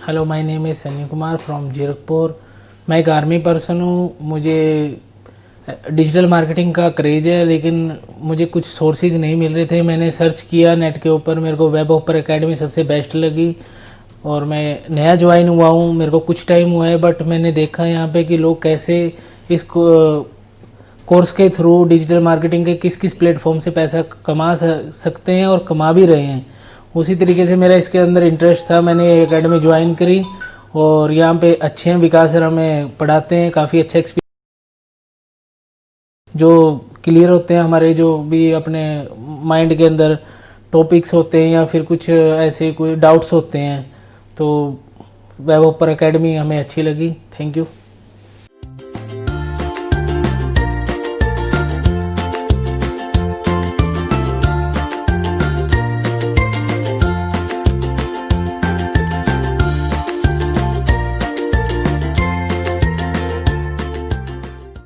Hello, my name is Sunny Kumar from Zirakpur. मैं एक army person हूँ। मुझे डिजिटल मार्केटिंग का क्रेज़ है, लेकिन मुझे कुछ सोर्सेज नहीं मिल रहे थे। मैंने सर्च किया नेट के ऊपर, मेरे को वेब ऑपर एकेडमी सबसे बेस्ट लगी और मैं नया ज्वाइन हुआ हूँ। मेरे को कुछ टाइम हुआ है, बट मैंने देखा यहाँ पे कि लोग कैसे इस कोर्स के थ्रू डिजिटल मार्केटिंग के किस किस प्लेटफॉर्म से पैसा कमा सकते हैं और कमा भी रहे हैं। उसी तरीके से मेरा इसके अंदर इंटरेस्ट था। मैंने एकेडमी ज्वाइन करी और यहाँ पे अच्छे हैं, विकास सर हमें पढ़ाते हैं, काफ़ी अच्छा एक्सपीरियंस जो क्लियर होते हैं हमारे जो भी अपने माइंड के अंदर टॉपिक्स होते हैं या फिर कुछ ऐसे कोई डाउट्स होते हैं। तो वेब ऑपर एकेडमी हमें अच्छी लगी। Thank you.